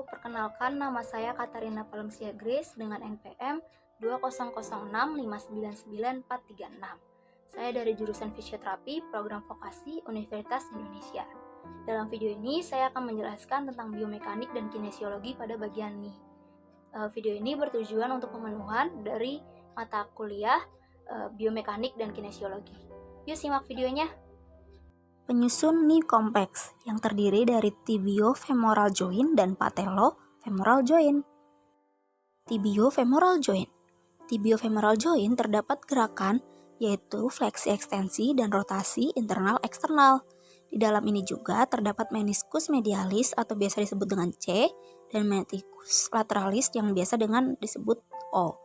perkenalkan nama saya Katarina Palemsia Grace dengan NPM 20065999436. Saya dari jurusan fisioterapi program vokasi Universitas Indonesia. Dalam video ini saya akan menjelaskan tentang biomekanik dan kinesiologi pada bagian knee. Video ini bertujuan untuk pemenuhan dari mata kuliah biomekanik dan kinesiologi. Yuk simak videonya. Penyusun knee kompleks yang terdiri dari tibiofemoral joint dan patellofemoral joint. Tibiofemoral joint. Tibiofemoral joint terdapat gerakan yaitu fleksi ekstensi dan rotasi internal eksternal. Di dalam ini juga terdapat meniscus medialis atau biasa disebut dengan C dan meniscus lateralis yang biasa dengan disebut O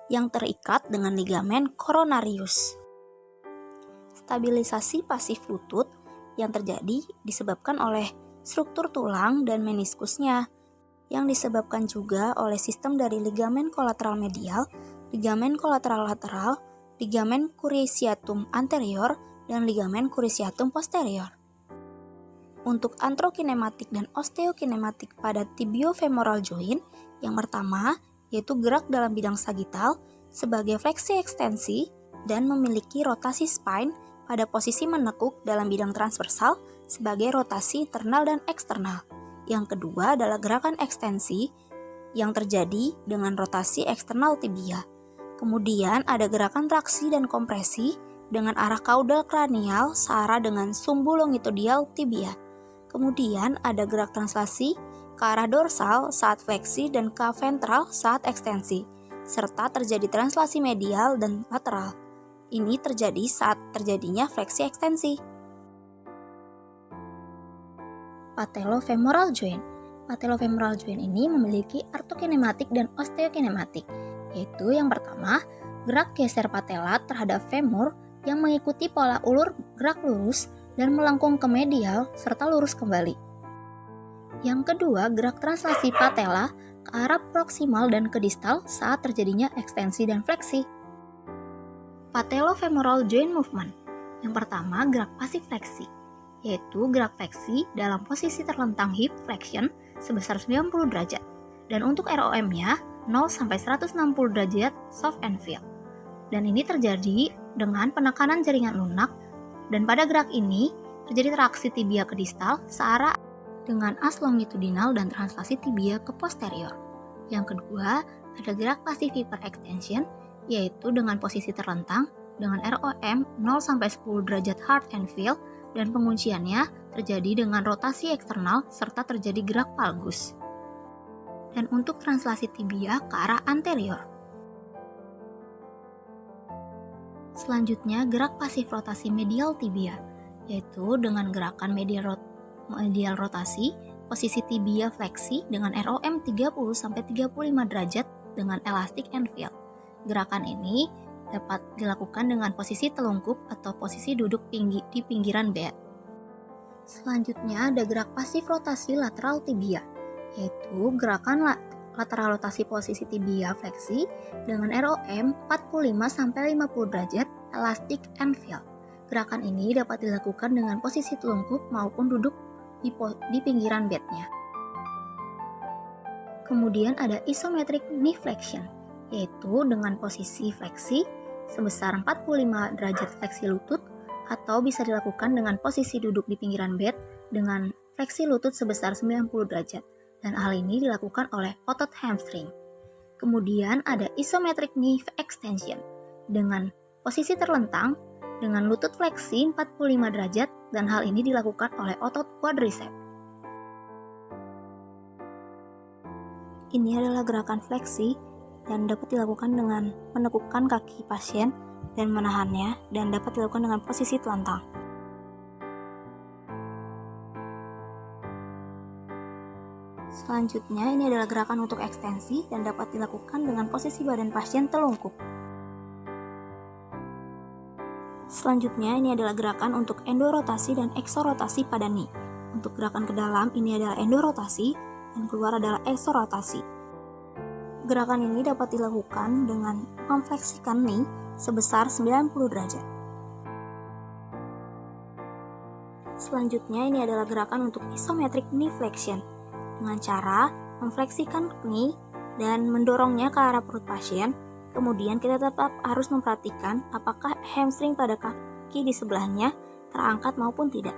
yang terikat dengan ligamen coronarius. Stabilisasi pasif lutut yang terjadi disebabkan oleh struktur tulang dan meniskusnya, yang disebabkan juga oleh sistem dari ligamen kolateral medial, ligamen kolateral lateral, ligamen cruciatum anterior, dan ligamen cruciatum posterior. Untuk antrokinematik dan osteokinematik pada tibiofemoral joint, yang pertama yaitu gerak dalam bidang sagittal sebagai fleksi ekstensi dan memiliki rotasi spine pada posisi menekuk dalam bidang transversal sebagai rotasi internal dan eksternal. Yang kedua adalah gerakan ekstensi yang terjadi dengan rotasi eksternal tibia. Kemudian ada gerakan traksi dan kompresi dengan arah kaudal kranial searah dengan sumbu longitudinal tibia. Kemudian ada gerak translasi ke arah dorsal saat fleksi dan ke ventral saat ekstensi, serta terjadi translasi medial dan lateral. Ini terjadi saat terjadinya fleksi ekstensi. Patellofemoral joint. Patellofemoral joint ini memiliki artokinematik dan osteokinematik, yaitu yang pertama, gerak geser patella terhadap femur yang mengikuti pola ulur gerak lurus dan melengkung ke medial serta lurus kembali. Yang kedua, gerak translasi patella ke arah proksimal dan ke distal saat terjadinya ekstensi dan fleksi. Patellofemoral joint movement. Yang pertama, gerak pasif fleksi, yaitu gerak fleksi dalam posisi terlentang hip flexion sebesar 90 derajat. Dan untuk ROM-nya 0 sampai 160 derajat soft and feel. Dan ini terjadi dengan penekanan jaringan lunak, dan pada gerak ini terjadi traksi tibia ke distal searah dengan as longitudinal dan translasi tibia ke posterior. Yang kedua, ada gerak pasif hyperextension, yaitu dengan posisi terlentang dengan ROM 0 sampai 10 derajat hard and feel, dan pengunciannya terjadi dengan rotasi eksternal serta terjadi gerak valgus. Dan untuk translasi tibia ke arah anterior. Selanjutnya, gerak pasif rotasi medial tibia, yaitu dengan gerakan medial rotasi, posisi tibia fleksi dengan ROM 30 sampai 35 derajat dengan elastic and feel. Gerakan ini dapat dilakukan dengan posisi telungkup atau posisi duduk di pinggiran bed. Selanjutnya ada gerak pasif rotasi lateral tibia, yaitu gerakan lateral rotasi posisi tibia fleksi dengan ROM 45 sampai 50 derajat elastic and feel. Gerakan ini dapat dilakukan dengan posisi telungkup maupun duduk di pinggiran bednya. Kemudian ada isometric knee flexion, yaitu dengan posisi fleksi sebesar 45 derajat fleksi lutut, atau bisa dilakukan dengan posisi duduk di pinggiran bed dengan fleksi lutut sebesar 90 derajat, dan hal ini dilakukan oleh otot hamstring. Kemudian ada isometric knee extension dengan posisi terlentang dengan lutut fleksi 45 derajat, dan hal ini dilakukan oleh otot quadriceps. Ini adalah gerakan fleksi dan dapat dilakukan dengan menekukkan kaki pasien dan menahannya, dan dapat dilakukan dengan posisi telentang. Selanjutnya, ini adalah gerakan untuk ekstensi dan dapat dilakukan dengan posisi badan pasien telungkup. Selanjutnya, ini adalah gerakan untuk endorotasi dan eksorotasi pada knee. Untuk gerakan ke dalam, ini adalah endorotasi, dan keluar adalah eksorotasi. Gerakan ini dapat dilakukan dengan memfleksikan knee sebesar 90 derajat. Selanjutnya ini adalah gerakan untuk isometric knee flexion dengan cara memfleksikan knie dan mendorongnya ke arah perut pasien. Kemudian kita tetap harus memperhatikan apakah hamstring pada kaki di sebelahnya terangkat maupun tidak.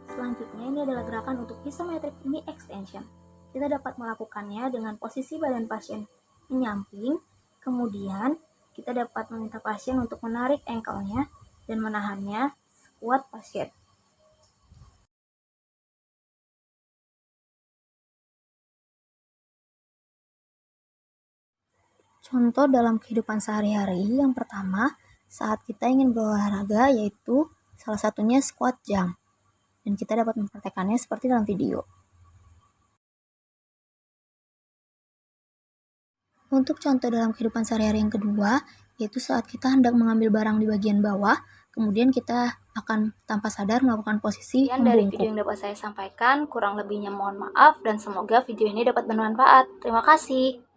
Selanjutnya ini adalah gerakan untuk isometric knee extension. Kita dapat melakukannya dengan posisi badan pasien menyamping, kemudian kita dapat meminta pasien untuk menarik ankle-nya dan menahannya sekuat pasien. Contoh dalam kehidupan sehari-hari yang pertama, saat kita ingin berolahraga yaitu salah satunya squat jump. Dan kita dapat mempraktekannya seperti dalam video. Untuk contoh dalam kehidupan sehari-hari yang kedua, yaitu saat kita hendak mengambil barang di bagian bawah, kemudian kita akan tanpa sadar melakukan posisi membungkuk. Dari video yang dapat saya sampaikan, kurang lebihnya mohon maaf dan semoga video ini dapat bermanfaat. Terima kasih.